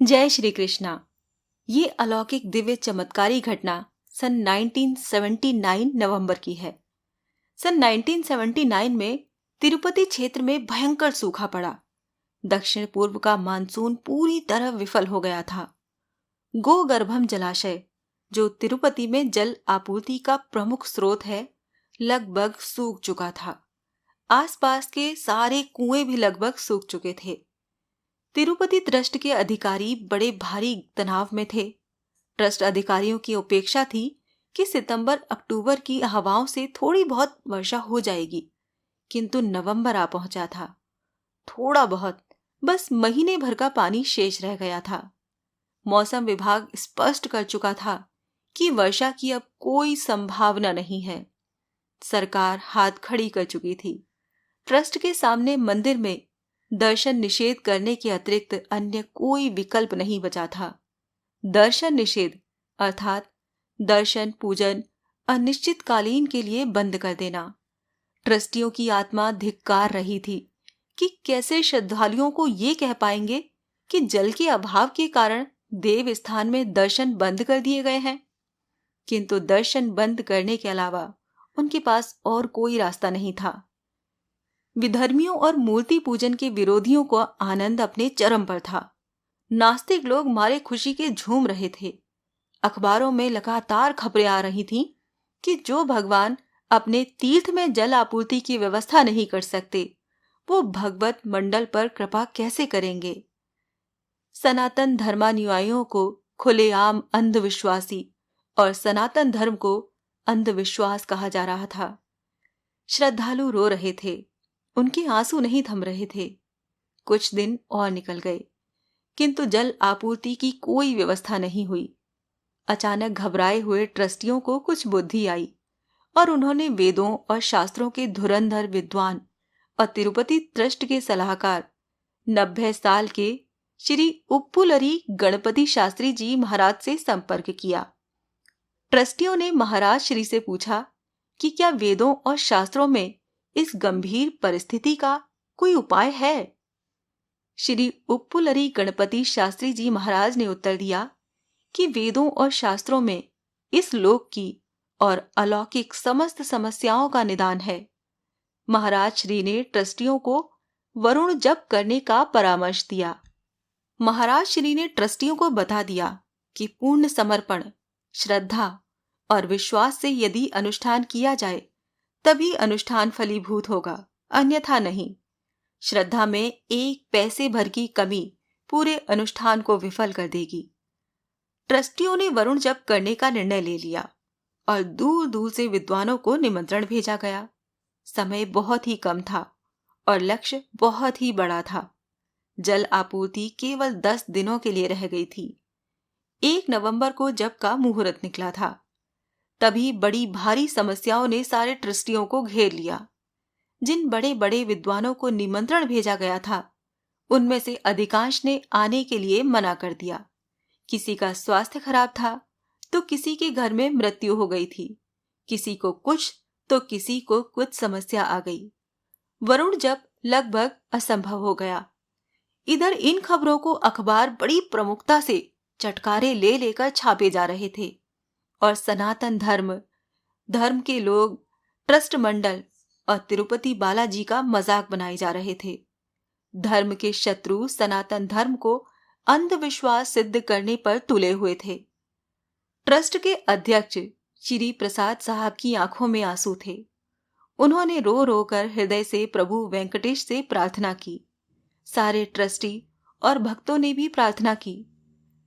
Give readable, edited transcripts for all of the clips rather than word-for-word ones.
जय श्री कृष्णा। ये अलौकिक दिव्य चमत्कारी घटना सन 1979 नवंबर की है। सन 1979 में तिरुपति क्षेत्र में भयंकर सूखा पड़ा। दक्षिण पूर्व का मानसून पूरी तरह विफल हो गया था। गोगर्भम जलाशय, जो तिरुपति में जल आपूर्ति का प्रमुख स्रोत है, लगभग सूख चुका था। आसपास के सारे कुएं भी लगभग सूख चुके थे। तिरुपति ट्रस्ट के अधिकारी बड़े भारी तनाव में थे। ट्रस्ट अधिकारियों की अपेक्षा थी कि सितंबर अक्टूबर की हवाओं से थोड़ी बहुत वर्षा हो जाएगी, किंतु नवंबर आ पहुंचा था। थोड़ा बहुत, बस महीने भर का पानी शेष रह गया था। मौसम विभाग स्पष्ट कर चुका था कि वर्षा की अब कोई संभावना नहीं है। सरकार हाथ खड़ी कर चुकी थी। ट्रस्ट के सामने मंदिर में दर्शन निषेध करने के अतिरिक्त अन्य कोई विकल्प नहीं बचा था। दर्शन निषेध अर्थात दर्शन पूजन अनिश्चितकालीन के लिए बंद कर देना। ट्रस्टियों की आत्मा धिक्कार रही थी कि कैसे श्रद्धालुओं को ये कह पाएंगे कि जल के अभाव के कारण देव स्थान में दर्शन बंद कर दिए गए हैं। किंतु दर्शन बंद करने के अलावा उनके पास और कोई रास्ता नहीं था। विधर्मियों और मूर्ति पूजन के विरोधियों को आनंद अपने चरम पर था। नास्तिक लोग मारे खुशी के झूम रहे थे। अखबारों में लगातार खबरें आ रही थीं कि जो भगवान अपने तीर्थ में जल आपूर्ति की व्यवस्था नहीं कर सकते, वो भगवत मंडल पर कृपा कैसे करेंगे। सनातन धर्मानुयायियों को खुलेआम अंधविश्वासी और सनातन धर्म को अंधविश्वास कहा जा रहा था। श्रद्धालु रो रहे थे, उनके आंसू नहीं थम रहे थे। कुछ दिन और निकल गए, किंतु जल आपूर्ति की कोई व्यवस्था नहीं हुई। अचानक घबराए हुए ट्रस्टियों को कुछ बुद्धि आई और उन्होंने वेदों और शास्त्रों के धुरंधर विद्वान और तिरुपति ट्रस्ट के सलाहकार 90 साल के श्री उप्पुलरी गणपति शास्त्री जी महाराज से संपर्क किया। ट्रस्टियों ने महाराज श्री से पूछा कि क्या वेदों और शास्त्रों में इस गंभीर परिस्थिति का कोई उपाय है। श्री उप्पुलरी गणपति शास्त्री जी महाराज ने उत्तर दिया कि वेदों और शास्त्रों में इस लोक की और अलौकिक समस्त समस्याओं का निदान है। महाराज श्री ने ट्रस्टियों को वरुण जप करने का परामर्श दिया। महाराज श्री ने ट्रस्टियों को बता दिया कि पूर्ण समर्पण, श्रद्धा और विश्वास से यदि अनुष्ठान किया जाए तभी अनुष्ठान फलीभूत होगा, अन्यथा नहीं। श्रद्धा में एक पैसे भर की कमी पूरे अनुष्ठान को विफल कर देगी। ट्रस्टियों ने वरुण जप करने का निर्णय ले लिया और दूर दूर से विद्वानों को निमंत्रण भेजा गया। समय बहुत ही कम था और लक्ष्य बहुत ही बड़ा था। जल आपूर्ति केवल 10 दिनों के लिए रह गई थी। 1 नवंबर को जप का मुहूर्त निकला था। तभी बड़ी भारी समस्याओं ने सारे ट्रस्टियों को घेर लिया। जिन बड़े बड़े विद्वानों को निमंत्रण भेजा गया था, उनमें से अधिकांश ने आने के लिए मना कर दिया। किसी का स्वास्थ्य खराब था तो किसी के घर में मृत्यु हो गई थी, किसी को कुछ तो किसी को कुछ समस्या आ गई। वरुण जप लगभग असंभव हो गया। इधर इन खबरों को अखबार बड़ी प्रमुखता से चटकारे ले लेकर छापे जा रहे थे और सनातन धर्म के लोग ट्रस्ट मंडल और तिरुपति बालाजी का मजाक बनाए जा रहे थे। धर्म के शत्रु सनातन धर्म को अंधविश्वास सिद्ध करने पर तुले हुए थे। ट्रस्ट के अध्यक्ष श्री प्रसाद साहब की आंखों में आंसू थे। उन्होंने रो रो कर हृदय से प्रभु वेंकटेश से प्रार्थना की। सारे ट्रस्टी और भक्तों ने भी प्रार्थना की।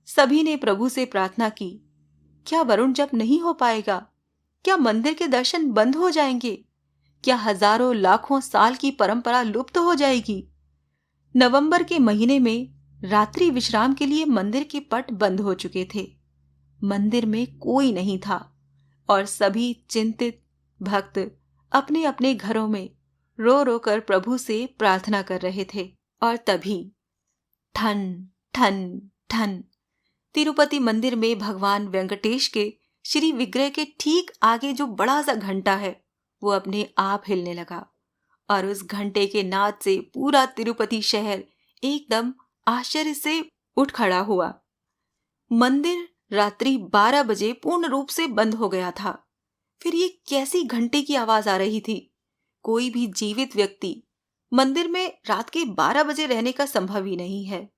सभी ने प्रभु से प्रार्थना की, क्या वरुण जप नहीं हो पाएगा? क्या मंदिर के दर्शन बंद हो जाएंगे? क्या हजारों लाखों साल की परंपरा लुप्त हो जाएगी? नवंबर के महीने में रात्रि विश्राम के लिए मंदिर के पट बंद हो चुके थे। मंदिर में कोई नहीं था और सभी चिंतित भक्त अपने अपने घरों में रो रो कर प्रभु से प्रार्थना कर रहे थे। और तभी ठन ठन ठन तिरुपति मंदिर में भगवान वेंकटेश के श्री विग्रह के ठीक आगे जो बड़ा सा घंटा है, वो अपने आप हिलने लगा और उस घंटे के नाद से पूरा तिरुपति शहर एकदम आश्चर्य से उठ खड़ा हुआ। मंदिर रात्रि 12 बजे पूर्ण रूप से बंद हो गया था। फिर ये कैसी घंटे की आवाज आ रही थी? कोई भी जीवित व्यक्ति मंदिर में रात के 12 बजे रहने का संभव ही नहीं है।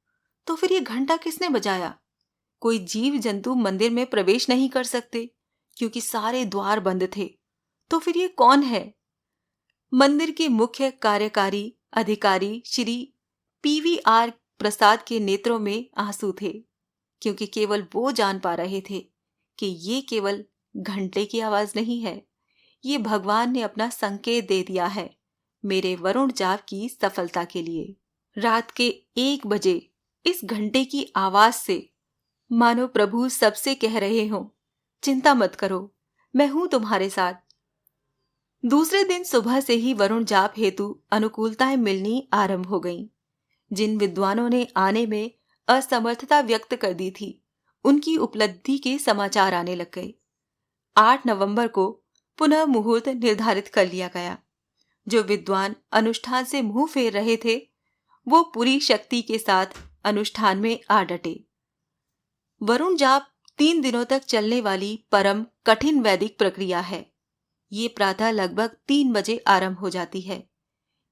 तो फिर ये घंटा किसने बजाया? कोई जीव जंतु मंदिर में प्रवेश नहीं कर सकते क्योंकि सारे द्वार बंद थे। तो फिर ये कौन है? मंदिर के मुख्य कार्यकारी अधिकारी श्री PVR प्रसाद के नेत्रों में आंसू थे, क्योंकि केवल वो जान पा रहे थे कि ये केवल घंटे की आवाज नहीं है, ये भगवान ने अपना संकेत दे दिया है मेरे वरुण जाप की सफलता के लिए। रात के 1 बजे इस घंटे की आवाज से मानो प्रभु सबसे कह रहे हो, चिंता मत करो, मैं हूं तुम्हारे साथ। दूसरे दिन सुबह से ही वरुण जाप हेतु अनुकूलताएं मिलनी आरंभ हो गईं। जिन विद्वानों ने आने में असमर्थता व्यक्त कर दी थी, उनकी उपलब्धि के समाचार आने लग गए। 8 नवंबर को पुनः मुहूर्त निर्धारित कर लिया गया। जो विद्वान अनुष्ठान से मुंह फेर रहे थे, वो पूरी शक्ति के साथ अनुष्ठान में आ डटे। वरुण जाप 3 दिनों तक चलने वाली परम कठिन वैदिक प्रक्रिया है। ये प्रातः लगभग 3 बजे आरंभ हो जाती है।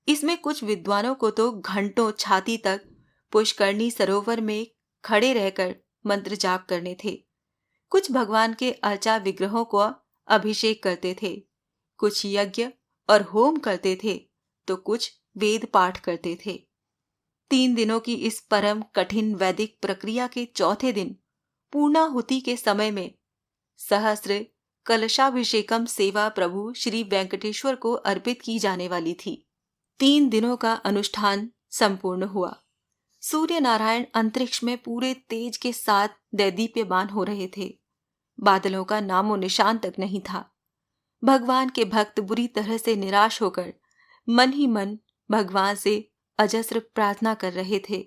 इसमें कुछ विद्वानों को तो घंटों छाती तक पुष्करणी सरोवर में खड़े रहकर मंत्र जाप करने थे। कुछ भगवान के अर्चा विग्रहों को अभिषेक करते थे, कुछ यज्ञ और होम करते थे, तो कुछ वेद पाठ करते थे। 3 दिनों की इस परम कठिन वैदिक प्रक्रिया के चौथे दिन पूर्णाहुति के समय में सहस्र कलशाभिषेकम सेवा प्रभु श्री वेंकटेश्वर को अर्पित की जाने वाली थी। 3 दिनों का अनुष्ठान संपूर्ण हुआ। सूर्य नारायण अंतरिक्ष में पूरे तेज के साथ दैदीप्यमान हो रहे थे। बादलों का नामो निशान तक नहीं था। भगवान के भक्त बुरी तरह से निराश होकर मन ही मन भगवान से अजस्र प्रार्थना कर रहे थे।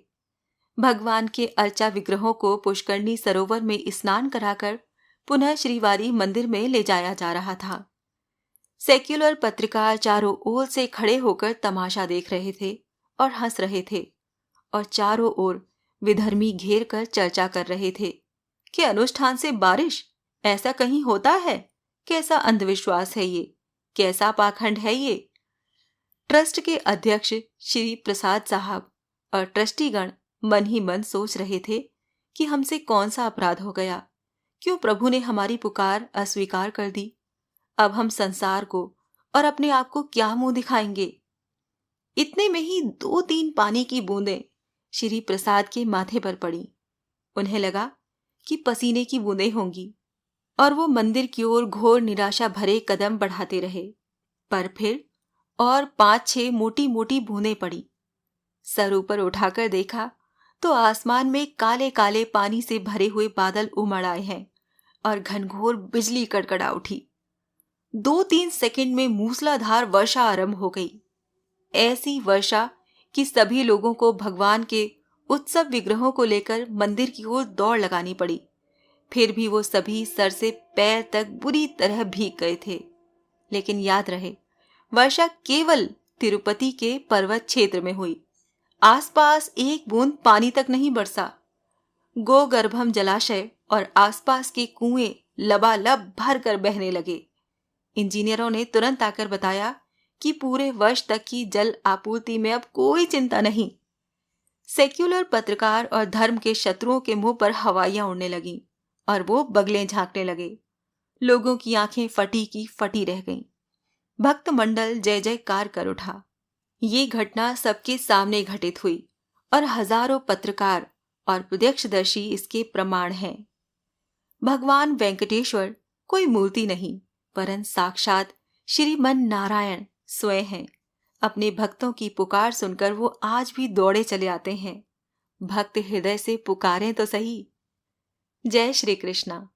भगवान के अर्चा विग्रहों को पुष्करणी सरोवर में स्नान कराकर पुनः श्रीवारी मंदिर में ले जाया जा रहा था। सेक्युलर पत्रकार चारों ओर से खड़े होकर तमाशा देख रहे थे और हंस रहे थे, और चारों ओर विधर्मी घेर कर चर्चा कर रहे थे कि अनुष्ठान से बारिश, ऐसा कहीं होता है? कैसा अंधविश्वास है ये, कैसा पाखंड है ये। ट्रस्ट के अध्यक्ष श्री प्रसाद साहब और ट्रस्टीगण मन ही मन सोच रहे थे कि हमसे कौन सा अपराध हो गया, क्यों प्रभु ने हमारी पुकार अस्वीकार कर दी। अब हम संसार को और अपने आप को क्या मुंह दिखाएंगे। इतने में ही 2-3 पानी की बूंदें श्री प्रसाद के माथे पर पड़ी। उन्हें लगा कि पसीने की बूंदें होंगी, और वो मंदिर की ओर घोर निराशा भरे कदम बढ़ाते रहे। पर फिर और 5-6 मोटी मोटी बूंदें पड़ी। सर ऊपर उठाकर देखा तो आसमान में काले काले पानी से भरे हुए बादल उमड़ आए हैं और घनघोर बिजली कड़कड़ा उठी। 2-3 सेकंड में मूसलाधार वर्षा आरंभ हो गई। ऐसी वर्षा कि सभी लोगों को भगवान के उत्सव विग्रहों को लेकर मंदिर की ओर दौड़ लगानी पड़ी। फिर भी वो सभी सर से पैर तक बुरी तरह भीग गए थे। लेकिन याद रहे, वर्षा केवल तिरुपति के पर्वत क्षेत्र में हुई। आसपास एक बूंद पानी तक नहीं बरसा। गोगर्भम जलाशय और आसपास के कुएं लबालब भर कर बहने लगे। इंजीनियरों ने तुरंत आकर बताया कि पूरे वर्ष तक की जल आपूर्ति में अब कोई चिंता नहीं। सेक्युलर पत्रकार और धर्म के शत्रुओं के मुंह पर हवाइयां उड़ने लगीं और वो बगलें झांकने लगे। लोगों की आंखें फटी की फटी रह गईं। भक्त मंडल जय जयकार कर उठा। ये घटना सबके सामने घटित हुई और हजारों पत्रकार और प्रत्यक्षदर्शी इसके प्रमाण हैं। भगवान वेंकटेश्वर कोई मूर्ति नहीं, वरन साक्षात श्रीमन नारायण स्वयं हैं। अपने भक्तों की पुकार सुनकर वो आज भी दौड़े चले आते हैं। भक्त हृदय से पुकारें तो सही। जय श्री कृष्णा।